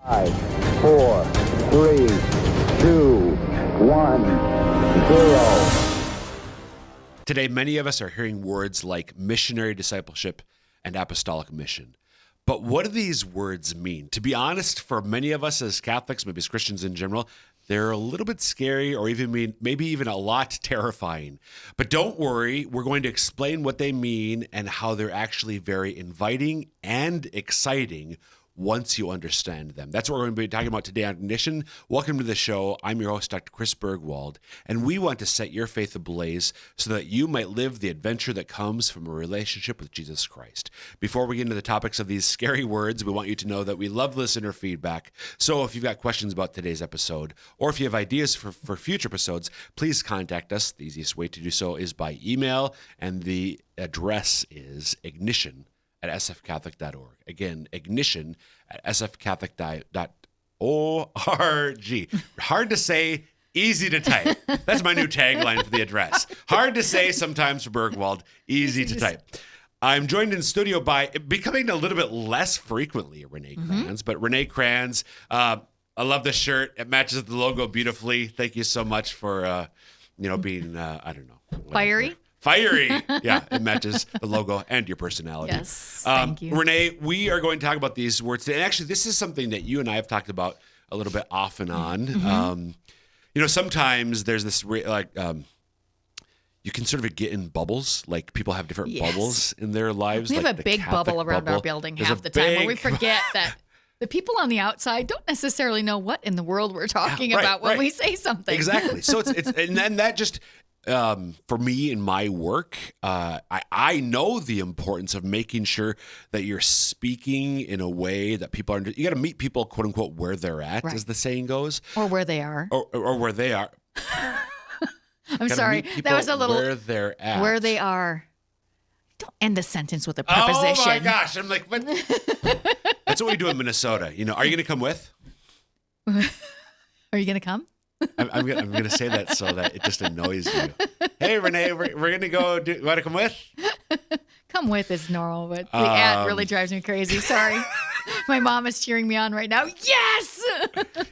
5, 4, 3, 2, 1, 0. Today, many of us are hearing words like missionary discipleship and apostolic mission. But what do these words mean? To be honest, for many of us as Catholics, maybe as Christians in general, they're a little bit scary or maybe even a lot terrifying. But don't worry, we're going to explain what they mean and how they're actually very inviting and exciting once you understand them. That's what we're going to be talking about today on Ignition. Welcome to the show. I'm your host, Dr. Chris Bergwald, and we want to set your faith ablaze so that you might live the adventure that comes from a relationship with Jesus Christ. Before we get into the topics of these scary words, we want you to know that we love listener feedback. So if you've got questions about today's episode, or if you have ideas for future episodes, please contact us. The easiest way to do so is by email, and the address is ignition@sfcatholic.org. Again, ignition@sfcatholic.org. Hard to say, easy to type. That's my new tagline for the address. Hard to say sometimes for Bergwald, easy to type. I'm joined in studio by, becoming a little bit less frequently, Renae Kranz. But Renae Kranz, I love the shirt. It matches the logo beautifully. Thank you so much for, being, I don't know. Fiery? Fiery. Yeah, it matches the logo and your personality. Yes, thank you. Renae, we are going to talk about these words today. And actually, this is something that you and I have talked about a little bit off and on. Sometimes there's this, you can sort of get in bubbles. Like people have different bubbles in their lives. We have like a the big Catholic bubble around our building There's half a the time where we big- forget that the people on the outside don't necessarily know what in the world we're talking about when we say something. Exactly. So it's and then that just for me in my work, I know the importance of making sure that you're speaking in a way that people are. You got to meet people, quote unquote, where they're at, as the saying goes, Or where they are. or where they are. I'm sorry, that was a little where they're at. where they are. Don't end the sentence with a preposition. Oh my gosh! I'm like, what? That's what we do in Minnesota. Are you going to come with? Are you going to come? I'm gonna say that so that it just annoys you. Hey, Renae, we're gonna go. You want to come with? Come with is normal, but the ad really drives me crazy. Sorry. My mom is cheering me on right now. Yes!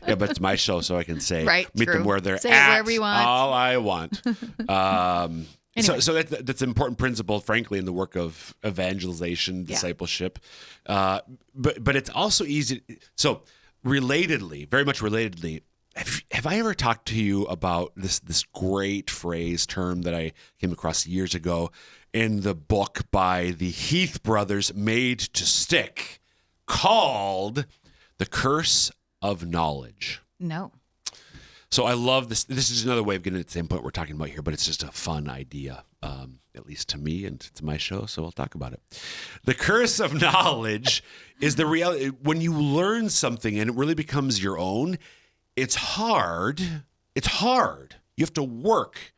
Yeah, but it's my show, so I can say, meet true. them where they're Say it at. wherever you want. All I want. Anyway. So that's an important principle, frankly, in the work of evangelization, discipleship. But it's also easy. So relatedly, very much relatedly, have I ever talked to you about this great term that I came across years ago in the book by the Heath brothers, Made to Stick, called The Curse of Knowledge? No. So I love this. This is another way of getting at the same point we're talking about here, but it's just a fun idea, at least to me, and it's my show, so we'll talk about it. The curse of knowledge is the reality. When you learn something and it really becomes your own, it's hard. It's hard. You have to work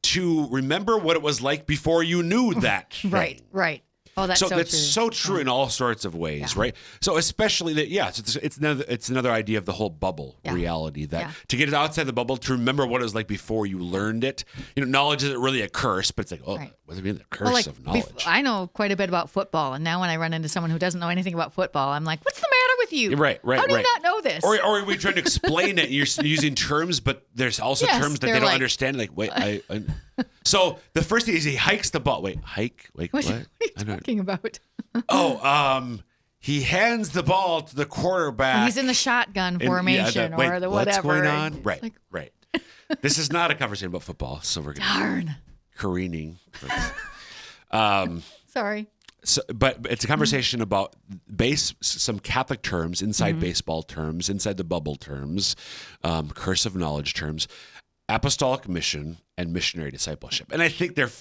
to remember what it was like before you knew that thing. Right. Oh, that's so true. That's so true in all sorts of ways, right? So especially that, it's another idea of the whole bubble reality, that to get it outside the bubble, to remember what it was like before you learned it. Knowledge isn't really a curse, but it's like, what does it mean, the curse of knowledge? I know quite a bit about football, and now when I run into someone who doesn't know anything about football, I'm like, what's the matter with you? Right. How do you not know this? Or we try to explain it, and you're using terms, but there's also terms that they don't understand. Like, wait, I So the first thing is he hikes the ball. Wait, hike? Wait, what? What are you talking about? He hands the ball to the quarterback. When he's in the shotgun formation or the whatever. What's going on? Right. This is not a conversation about football, so we're going careening. Sorry. So, but it's a conversation about some Catholic terms, inside baseball terms, inside the bubble terms, curse of knowledge terms, apostolic mission, and missionary discipleship. And I think they're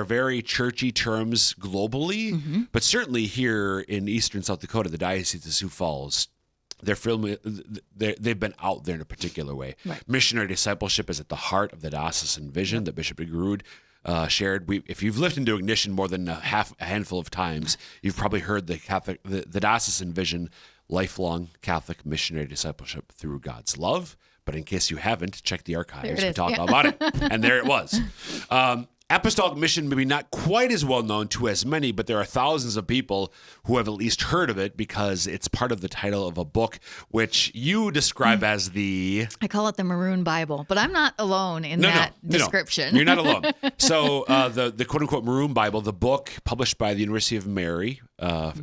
very churchy terms globally, but certainly here in eastern South Dakota, the Diocese of Sioux Falls, they've been out there in a particular way. Right. Missionary discipleship is at the heart of the diocesan vision that Bishop DeGrood shared. If you've lived into Ignition more than a handful of times, you've probably heard the diocesan vision: lifelong Catholic missionary discipleship through God's love. But in case you haven't, check the archives. We talk all about it. And there it was. Apostolic mission, maybe not quite as well known to as many, but there are thousands of people who have at least heard of it because it's part of the title of a book, which you describe as the... I call it the Maroon Bible, but I'm not alone in that description. No, you're not alone. So the quote-unquote Maroon Bible, the book published by the University of Mary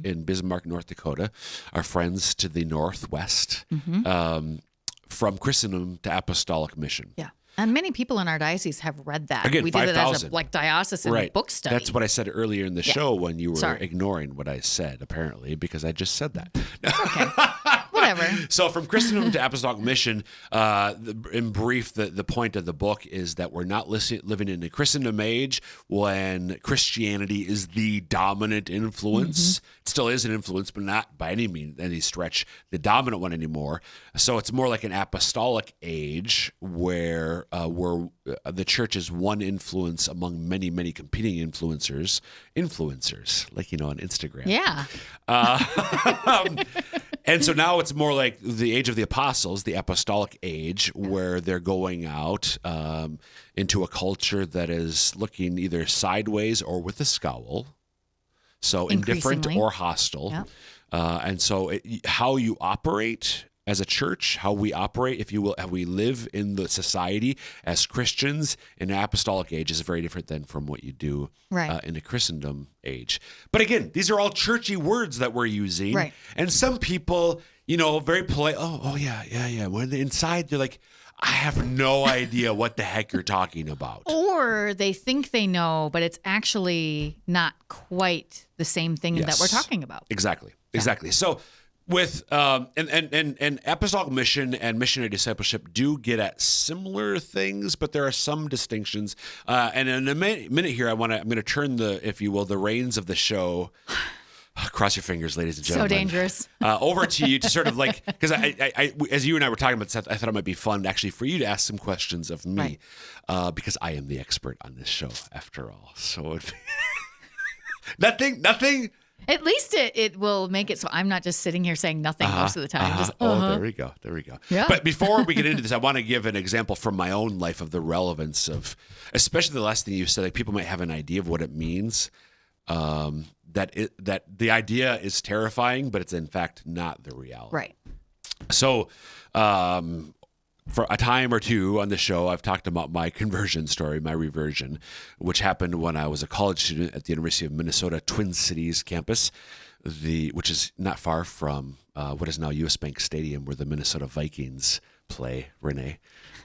in Bismarck, North Dakota, our friends to the northwest, from Christendom to Apostolic Mission. Yeah. And many people in our diocese have read that. Again, we did 5,000. it as a diocesan book study. That's what I said earlier in the show when you were ignoring what I said, apparently, because I just said that. Okay. Whatever. So from Christendom to Apostolic Mission, in brief, the point of the book is that we're not living in a Christendom age when Christianity is the dominant influence. It still is an influence, but not by any stretch the dominant one anymore. So it's more like an apostolic age where the church is one influence among many, many competing influencers, like, on Instagram. Yeah. And so now it's more like the age of the apostles, the apostolic age, where they're going out into a culture that is looking either sideways or with a scowl. So indifferent or hostile. Yeah. And so how you operate as a church, how we operate, if you will, how we live in the society as Christians in an apostolic age is very different than from what you do in a Christendom age. But again, these are all churchy words that we're using. Right. And some people, very polite, oh yeah. When they're inside, they're like, I have no idea what the heck you're talking about. Or they think they know, but it's actually not quite the same thing that we're talking about. Exactly. So with and apostolic mission and missionary discipleship do get at similar things, but there are some distinctions. And in a minute here, I'm going to turn the reins of the show. Cross your fingers, ladies and gentlemen. So dangerous. Over to you to sort of because I, as you and I were talking about this, I thought it might be fun actually for you to ask some questions of me, because I am the expert on this show after all. So nothing. At least it will make it so I'm not just sitting here saying nothing most of the time. Just, Oh, there we go. Yeah. But before we get into this, I want to give an example from my own life of the relevance of, especially the last thing you said, like people might have an idea of what it means. That the idea is terrifying, but it's in fact not the reality. Right. So, for a time or two on the show, I've talked about my conversion story, my reversion, which happened when I was a college student at the University of Minnesota Twin Cities campus, which is not far from what is now U.S. Bank Stadium, where the Minnesota Vikings play. Renae.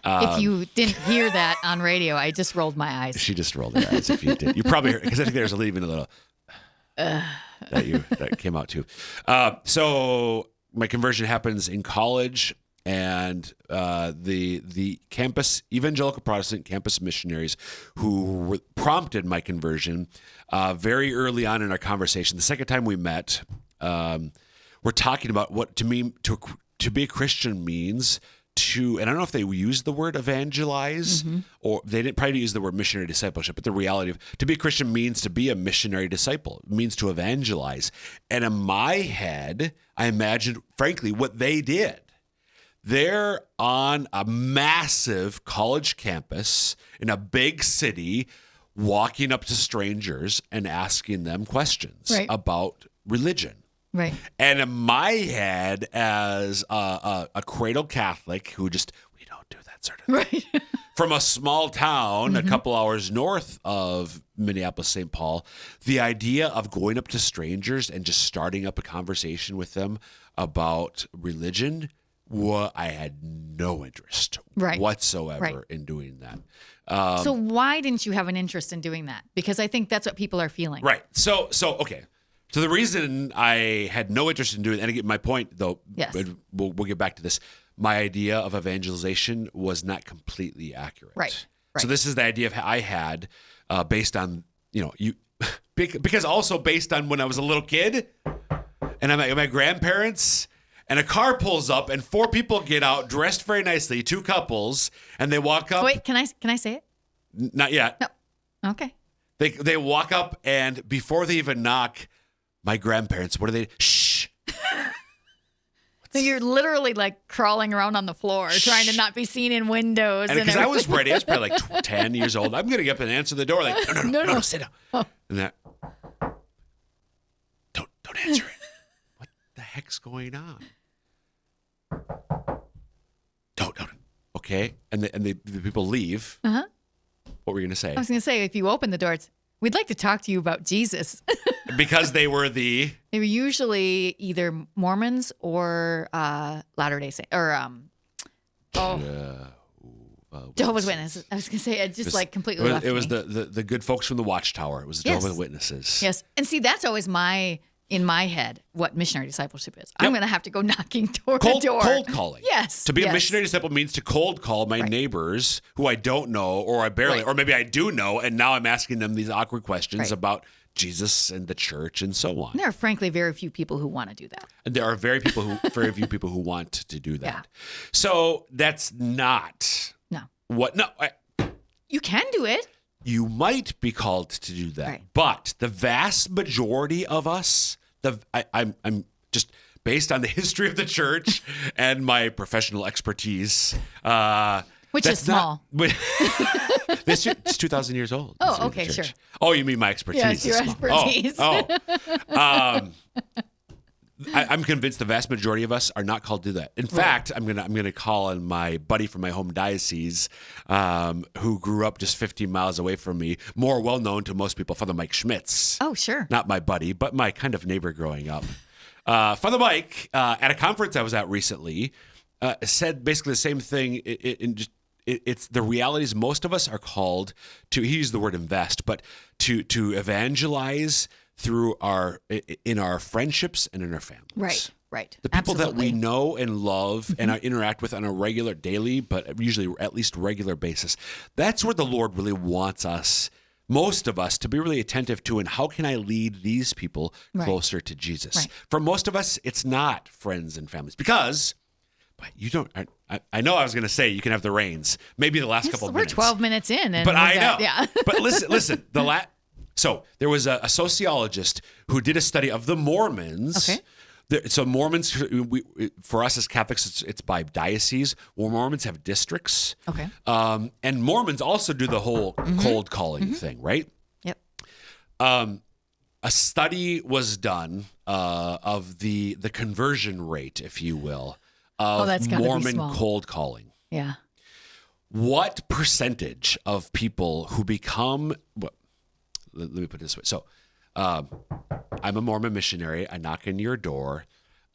If you didn't hear that on radio, I just rolled my eyes. She just rolled her eyes. If you did, you probably heard, because I think there's even a little that came out too. So my conversion happens in college. And the campus evangelical Protestant campus missionaries who prompted my conversion very early on in our conversation, the second time we met, we're talking about what to be a Christian means. And I don't know if they used the word evangelize or they didn't probably use the word missionary discipleship, but the reality of to be a Christian means to be a missionary disciple. It means to evangelize. And in my head, I imagined, frankly, what they did. They're on a massive college campus in a big city, walking up to strangers and asking them questions about religion. Right. And in my head, as a cradle Catholic who we don't do that sort of thing. Right. From a small town a couple hours north of Minneapolis, St. Paul, the idea of going up to strangers and just starting up a conversation with them about religion, I had no interest whatsoever in doing that. So why didn't you have an interest in doing that? Because I think that's what people are feeling. Right. So okay. So the reason I had no interest in doing, and again, my point though, we'll get back to this. My idea of evangelization was not completely accurate. Right. So this is the idea I had based on because also based on when I was a little kid, and I'm at my grandparents. And a car pulls up, and 4 people get out, dressed very nicely, 2 couples, and they walk up. Wait, can I say it? Not yet. No. Okay. They walk up, and before they even knock, my grandparents, what do they? Shh. So you're literally like crawling around on the floor, trying to not be seen in windows. And because I was ready, I was probably like 10 years old. I'm going to get up and answer the door. Like, no, sit down. Oh. And that, don't answer it. What the heck's going on? Don't. Okay. And the people leave. Uh-huh. What were you going to say? I was going to say, if you open the door, we'd like to talk to you about Jesus. Because they were They were usually either Mormons or Latter-day Saints or Jehovah's Witnesses. I was going to say, I just like completely left It was me. the good folks from the Watchtower. It was the Jehovah's Witnesses. Yes. And see, that's always in my head, what missionary discipleship is. I'm going to have to go knocking door to door. Cold calling. Yes. To be a missionary disciple means to cold call my neighbors who I don't know or I barely, or maybe I do know, and now I'm asking them these awkward questions about Jesus and the church and so on. And there are frankly very few people who want to do that. And there are very few people who want to do that. Yeah. So that's not what. No, you can do it. You might be called to do that, Right. but the vast majority of us, I'm just based on the history of the church and my professional expertise, Which is small. This it's 2,000 years old. Oh, okay, sure. Oh, you mean my expertise? Yes, your is small. expertise. I'm convinced the vast majority of us are not called to do that. In fact, I'm gonna call on my buddy from my home diocese, who grew up just 15 miles away from me, more well known to most people, Father Mike Schmitz. Oh, sure. Not my buddy, but my kind of neighbor growing up. Father Mike, at a conference I was at recently, said basically the same thing. It's the reality is most of us are called to. He used the word invest, but to evangelize through in our friendships and in our families. Right. The people Absolutely. that we know and love and interact with on a regular, daily, but usually at least regular basis. That's where the Lord really wants us, most of us, to be really attentive to. And how can I lead these people closer to Jesus? Right. For most of us, it's not friends and families because. But you don't. I know I was going to say you can have the reins. Maybe the last couple of minutes. We're 12 minutes in, and but I know. Yeah. But listen. So there was a sociologist who did a study of the Mormons. Okay. So Mormons, for us as Catholics, it's by diocese. Well, Mormons have districts. Okay. And Mormons also do the whole cold calling thing, right? Yep. A study was done of the conversion rate, if you will, of that's gotta be Mormon small. cold calling. Yeah. What percentage of people who become, let me put it this way. So I'm a Mormon missionary. I knock on your door,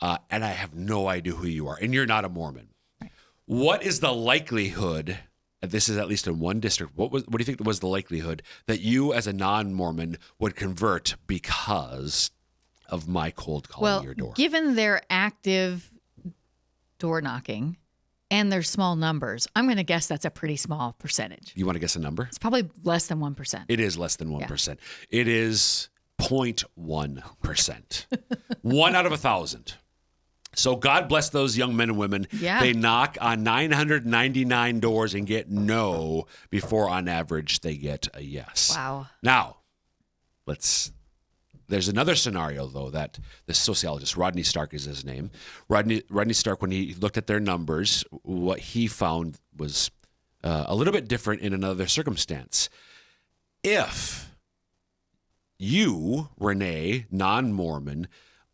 and I have no idea who you are, and you're not a Mormon. Right. What is the likelihood, this is at least in one district, what do you think was the likelihood that you as a non-Mormon would convert because of my cold calling your door? Given their active door knocking and their small numbers, I'm going to guess that's a pretty small percentage. You want to guess a number? It's probably less than 1%. It is less than 1%. It is 0.1%. 1 out of 1,000. So God bless those young men and women. Yeah. They knock on 999 doors and get no before, on average, they get a yes. Wow. Now, there's another scenario, though, that the sociologist, Rodney Stark is his name. Rodney Stark, when he looked at their numbers, what he found was a little bit different in another circumstance. If you, Renae, non-Mormon,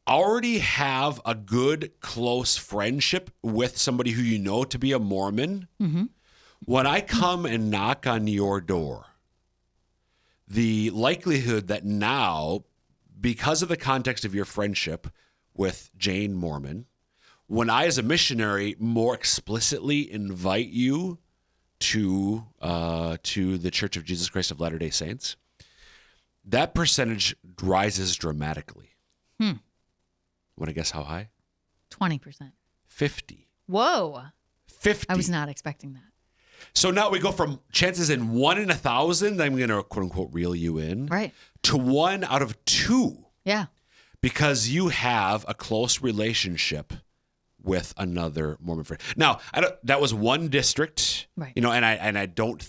already have a good, close friendship with somebody who you know to be a Mormon, when I come and knock on your door, the likelihood that now, because of the context of your friendship with Jane Mormon, when I, as a missionary, more explicitly invite you to the Church of Jesus Christ of Latter-day Saints, that percentage rises dramatically. Want to guess how high? 20%. 50. Whoa. 50. I was not expecting that. So now we go from chances in 1 in 1,000, I'm going to quote unquote reel you in, Right. to 1 out of 2. Yeah. Because you have a close relationship with another Mormon friend. Now, that was one district, Right. and I don't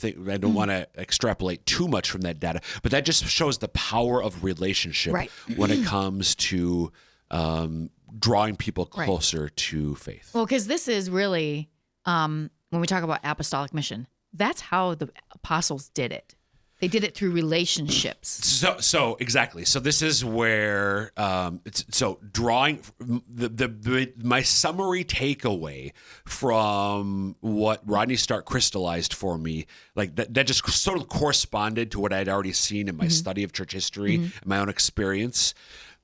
want to extrapolate too much from that data, but that just shows the power of relationship Right. when it comes to drawing people closer to faith. Well, because this is really, when we talk about apostolic mission, that's how the apostles did it. They did it through relationships. So exactly. So this is where drawing my summary takeaway from what Rodney Stark crystallized for me, like that just sort of corresponded to what I'd already seen in my study of church history and my own experience.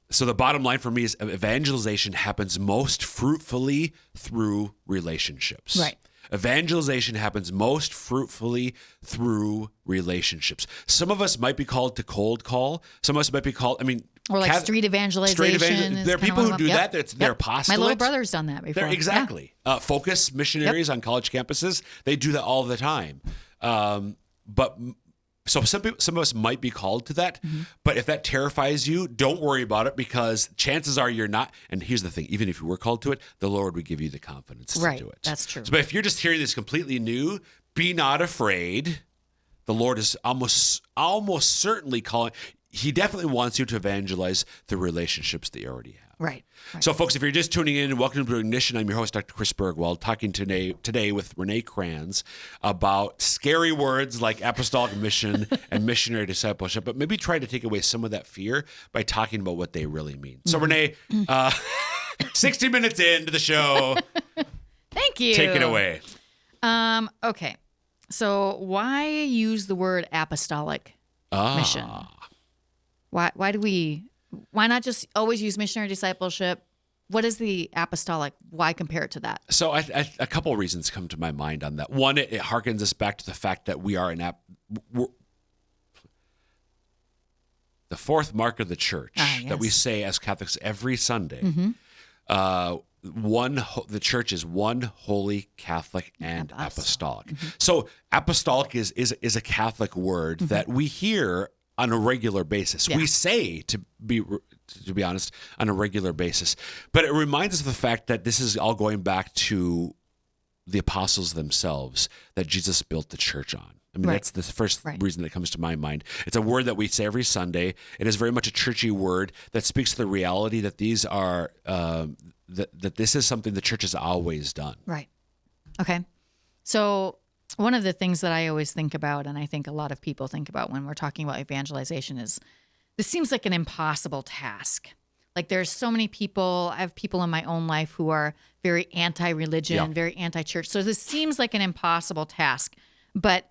So the bottom line for me is evangelization happens most fruitfully through relationships. Right. Evangelization happens most fruitfully through relationships. Some of us might be called to cold call. Some of us might be called, or like street evangelization. There are people who do that. They're apostolates. My little brother's done that before. Exactly. Yeah. Focus missionaries on college campuses. They do that all the time. So some of us might be called to that, but if that terrifies you, don't worry about it, because chances are you're not. And here's the thing: even if you were called to it, the Lord would give you the confidence to do it. That's true. So, but if you're just hearing this completely new, be not afraid. The Lord is almost certainly calling. He definitely wants you to evangelize the relationships that you already have. Right. So, folks, if you're just tuning in, welcome to Ignition. I'm your host, Dr. Chris Bergwald, talking today with Renae Kranz about scary words like apostolic mission and missionary discipleship, but maybe try to take away some of that fear by talking about what they really mean. So, Renae, 60 minutes into the show. Thank you. Take it away. Okay. So why use the word apostolic mission? Why not just always use missionary discipleship? What is the apostolic? Why compare it to that? So a couple of reasons come to my mind on that. One, it harkens us back to the fact that we are the fourth mark of the church that we say as Catholics every Sunday. The church is one, holy, Catholic, and apostolic. So apostolic is a Catholic word that we hear on a regular basis. We say, to be honest, on a regular basis. But it reminds us of the fact that this is all going back to the apostles themselves, that Jesus built the church on. I mean, that's the first reason that comes to my mind. It's a word that we say every Sunday. It is very much a churchy word that speaks to the reality that these are that this is something the church has always done. Right. Okay. So one of the things that I always think about, and I think a lot of people think about when we're talking about evangelization, is this seems like an impossible task. Like there's so many people, I have people in my own life who are very anti-religion, very anti-church. So this seems like an impossible task. But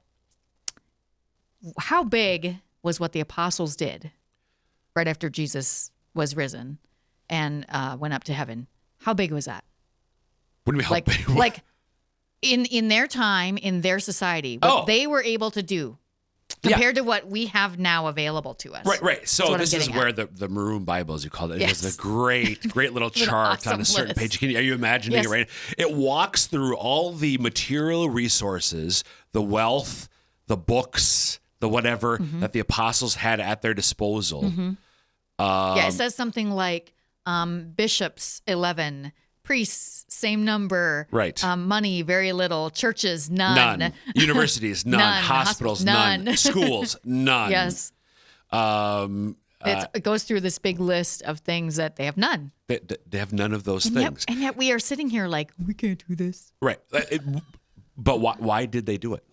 how big was what the apostles did right after Jesus was risen and went up to heaven? How big was that? What do you mean, how big? Like in their time, in their society, what they were able to do compared to what we have now available to us. Right. So this is where the Maroon Bible, as you call it, is a great little chart on a certain page. Are you imagining it right? It walks through all the material resources, the wealth, the books, the whatever that the apostles had at their disposal. It says something like bishops 11, priests same number, money very little, churches none, universities none, hospitals none, schools none. Yes. It goes through this big list of things that they have none. They have none of those things. And yet we are sitting here like, we can't do this. Right. But why did they do it?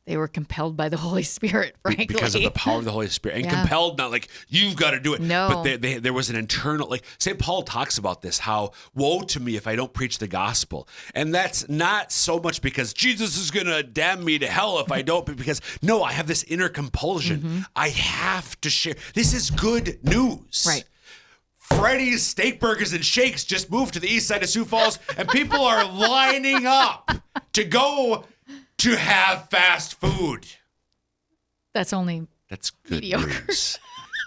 They were compelled by the Holy Spirit, frankly. Because of the power of the Holy Spirit. And compelled, not like, you've got to do it. No. But there was an internal, like, St. Paul talks about this, how, woe to me if I don't preach the gospel. And that's not so much because Jesus is going to damn me to hell if I don't, but because, no, I have this inner compulsion. I have to share. This is good news. Right. Freddy's Steak Burgers and Shakes just moved to the east side of Sioux Falls, and people are lining up to go to have fast food. That's good mediocre. news.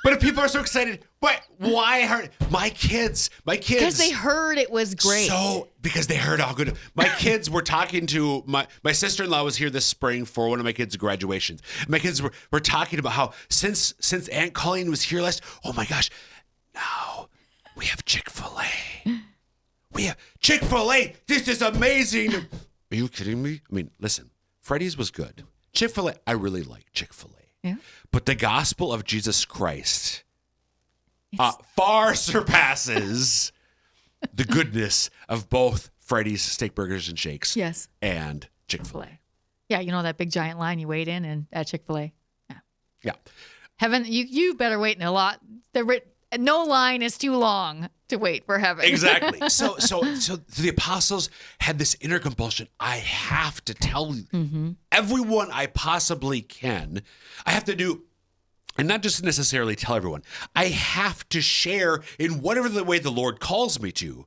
But if people are so excited, why my kids? Because they heard it was great. Because they heard how good. My kids were talking to my sister-in-law was here this spring for one of my kids' graduations. My kids were talking about how since Aunt Colleen was here last, oh my gosh, now we have Chick-fil-A. We have Chick-fil-A. This is amazing. Are you kidding me? I mean, listen. Freddy's was good. Chick-fil-A, I really like Chick-fil-A. Yeah. But the gospel of Jesus Christ far surpasses the goodness of both Freddy's Steak Burgers and Shakes Yes. and Chick-fil-A. Yeah, you know that big giant line you wait in and at Chick-fil-A? Yeah. Yeah. Heaven, you better wait in a lot. No line is too long to wait for heaven. Exactly. So the apostles had this inner compulsion. I have to tell everyone I possibly can. I have to do, and not just necessarily tell everyone. I have to share in whatever the way the Lord calls me to.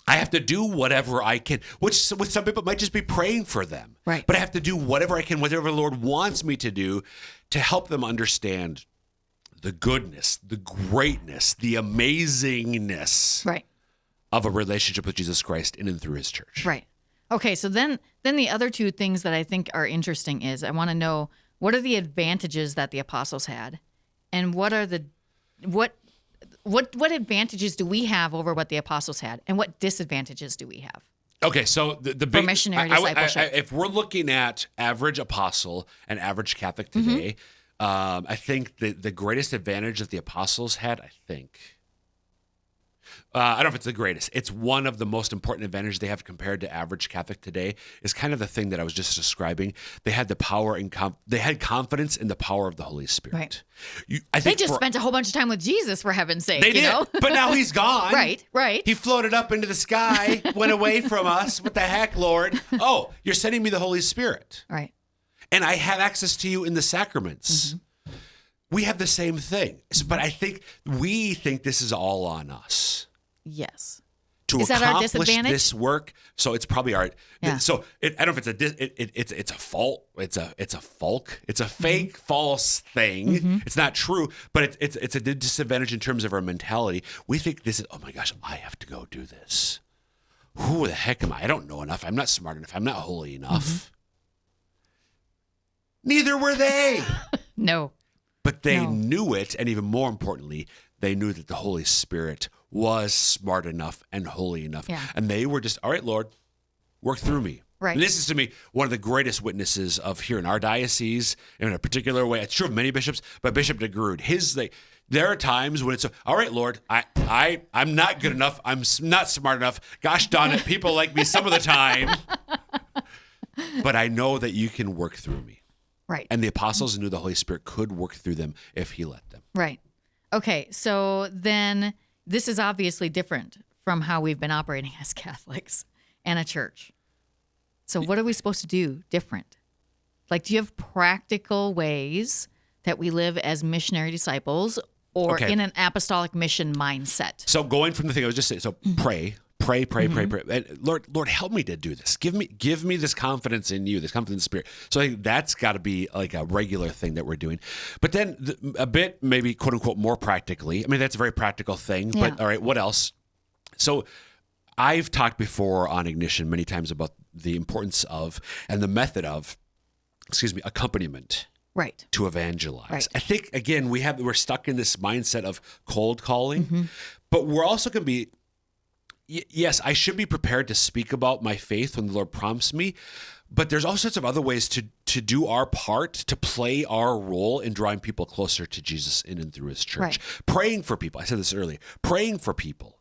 I have to do whatever I can, which with some people might just be praying for them. Right. But I have to do whatever I can, whatever the Lord wants me to do to help them understand the goodness, the greatness, the amazingness Right. of a relationship with Jesus Christ in and through his church. Right. Okay, so then the other two things that I think are interesting is I want to know, what are the advantages that the apostles had, and what are the what advantages do we have over what the apostles had, and what disadvantages do we have? Okay, so the big missionary discipleship. if we're looking at average apostle and average Catholic today, I think the greatest advantage that the apostles had, I don't know if it's the greatest. It's one of the most important advantages they have compared to average Catholic today is kind of the thing that I was just describing. They had the power and they had confidence in the power of the Holy Spirit. Right. I think They just spent a whole bunch of time with Jesus, for heaven's sake. They you did, know? but now he's gone. Right. He floated up into the sky, went away from us. What the heck, Lord? Oh, you're sending me the Holy Spirit. Right. And I have access to you in the sacraments. We have the same thing. But I think we think this is all on us. Yes. To Is that our accomplish disadvantage? this work, so it's probably our. Yeah. So I don't know if it's a fault. It's a folk. It's a fake, false thing. It's not true, but it's a disadvantage in terms of our mentality. We think this is, oh my gosh, I have to go do this. Who the heck am I? I don't know enough. I'm not smart enough. I'm not holy enough. Neither were they. No. But they knew it, and even more importantly, they knew that the Holy Spirit was smart enough and holy enough. Yeah. And they were just, all right, Lord, work through me. Right. And this is, to me, one of the greatest witnesses of here in our diocese, in a particular way. It's true of many bishops, but Bishop de Groot, there are times when it's, all right, Lord, I'm not good enough. I'm not smart enough. Gosh darn it, people like me some of the time. But I know that you can work through me. Right. And the apostles knew the Holy Spirit could work through them if he let them. Right. Okay, so then this is obviously different from how we've been operating as Catholics and a church. So what are we supposed to do different? Like, do you have practical ways that we live as missionary disciples or in an apostolic mission mindset? So going from the thing I was just saying, so pray. And Lord, help me to do this. Give me this confidence in you, this confidence in the Spirit. So I think that's got to be like a regular thing that we're doing. But then a bit, maybe quote unquote, more practically. I mean, that's a very practical thing. Yeah. But all right, what else? So I've talked before on Ignition many times about the importance of and the method of, accompaniment. Right. To evangelize. Right. I think again we're stuck in this mindset of cold calling, but we're also going to be. Yes, I should be prepared to speak about my faith when the Lord prompts me, but there's all sorts of other ways to do our part, to play our role in drawing people closer to Jesus in and through his church. Right. Praying for people. I said this earlier. Praying for people.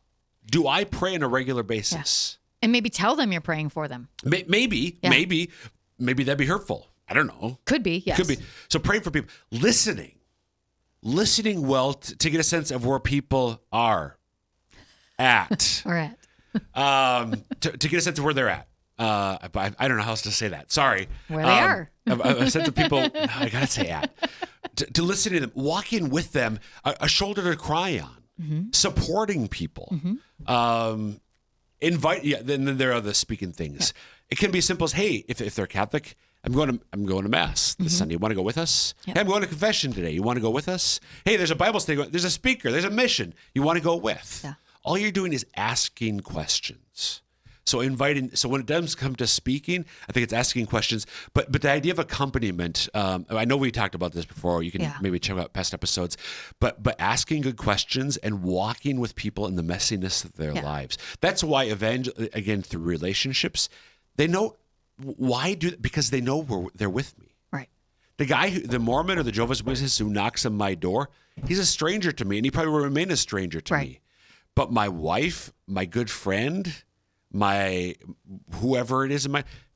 Do I pray on a regular basis? Yeah. And maybe tell them you're praying for them. Maybe that'd be hurtful. I don't know. Could be, yes. Could be. So praying for people. Listening well to get a sense of where people are at. Or at. To get a sense of where they're at. I don't know how else to say that. Sorry. Where they are. A sense of people, I got to say at. To listen to them, walking with them, a shoulder to cry on, supporting people. Then there are the speaking things. Yeah. It can be as simple as, hey, if they're Catholic, I'm going to Mass this Sunday. You want to go with us? Yep. Hey, I'm going to confession today. You want to go with us? Hey, there's a Bible study. There's a speaker. There's a mission. You want to go with? Yeah. All you're doing is asking questions. So when it does come to speaking, I think it's asking questions. But the idea of accompaniment, I know we talked about this before. You can maybe check out past episodes. But asking good questions and walking with people in the messiness of their lives. That's why again, through relationships, they know why because they know they're with me. Right. The guy, the Mormon or the Jehovah's Witness who knocks on my door, he's a stranger to me, and he probably will remain a stranger to me. But my wife, my good friend, my whoever it is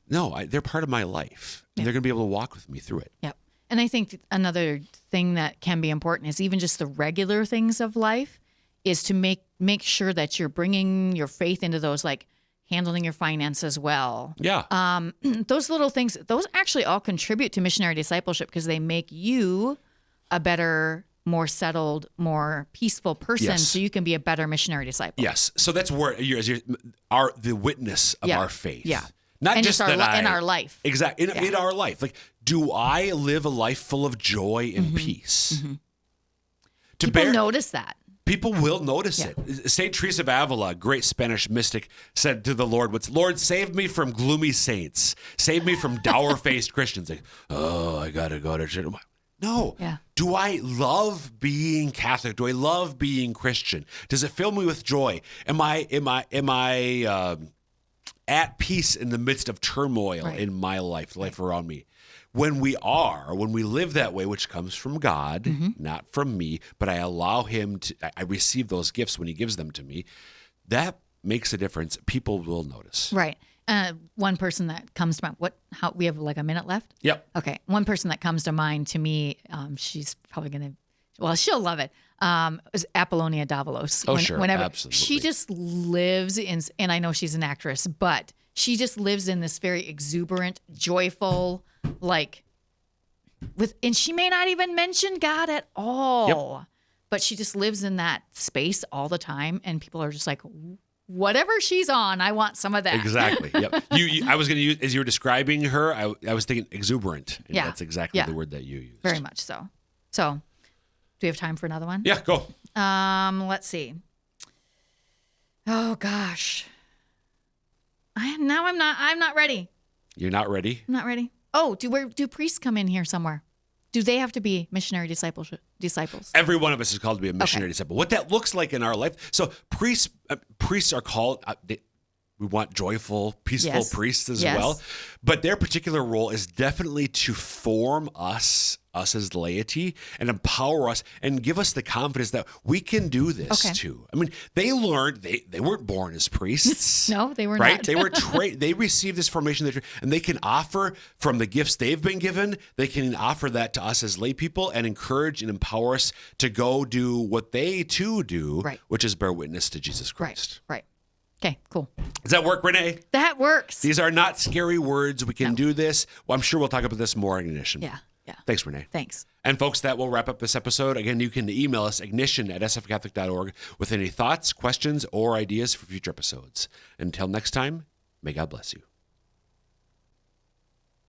they're part of my life. And they're going to be able to walk with me through it. Yep. And I think another thing that can be important is even just the regular things of life is to make sure that you're bringing your faith into those, like handling your finances well. Yeah. Those little things, those actually all contribute to missionary discipleship because they make you a better, more settled, more peaceful person, so you can be a better missionary disciple. Yes. So that's where the witness of our faith. Yeah. Not and just in that our life. Exactly. In our life. Like, do I live a life full of joy and peace? People notice that. People will notice it. St. Teresa of Avila, great Spanish mystic, said to the Lord, Lord, save me from gloomy saints. Save me from dour-faced Christians. Like, oh, I got to go to church. No. Yeah. Do I love being Catholic? Do I love being Christian? Does it fill me with joy? Am I at peace in the midst of turmoil in my life, the life around me? When we live that way, which comes from God, not from me, but I allow him to, I receive those gifts when he gives them to me, that makes a difference. People will notice. Right. One person that comes to mind, we have like a minute left? Yep. Okay. One person that comes to mind to me, she's probably she'll love it, is Apollonia Davalos. Oh, sure. Absolutely. She just lives in, and I know she's an actress, but she just lives in this very exuberant, joyful, and she may not even mention God at all, but she just lives in that space all the time. And people are just like, whatever she's on, I want some of that. Exactly. Yep. I was going to use, as you were describing her, I was thinking exuberant. And that's exactly the word that you used. Very much so. So, do we have time for another one? Yeah, go. Let's see. Oh gosh. I'm not ready. You're not ready? I'm not ready. Oh, do priests come in here somewhere? Do they have to be missionary disciples? Every one of us is called to be a missionary disciple. What that looks like in our life. So priests are called, we want joyful, peaceful priests as well. But their particular role is definitely to form us as laity, and empower us and give us the confidence that we can do this too. I mean, they learned, they weren't born as priests. No, they were right? not. They were they received this formation, and they can offer from the gifts they've been given, they can offer that to us as lay people and encourage and empower us to go do what they too do, which is bear witness to Jesus Christ. Right. Okay, cool. Does that work, Renae? That works. These are not scary words. We can do this. Well, I'm sure we'll talk about this more in Ignition. Yeah. Thanks, Renae. Thanks. And folks, that will wrap up this episode. Again, you can email us, ignition@sfcatholic.org, with any thoughts, questions, or ideas for future episodes. Until next time, may God bless you.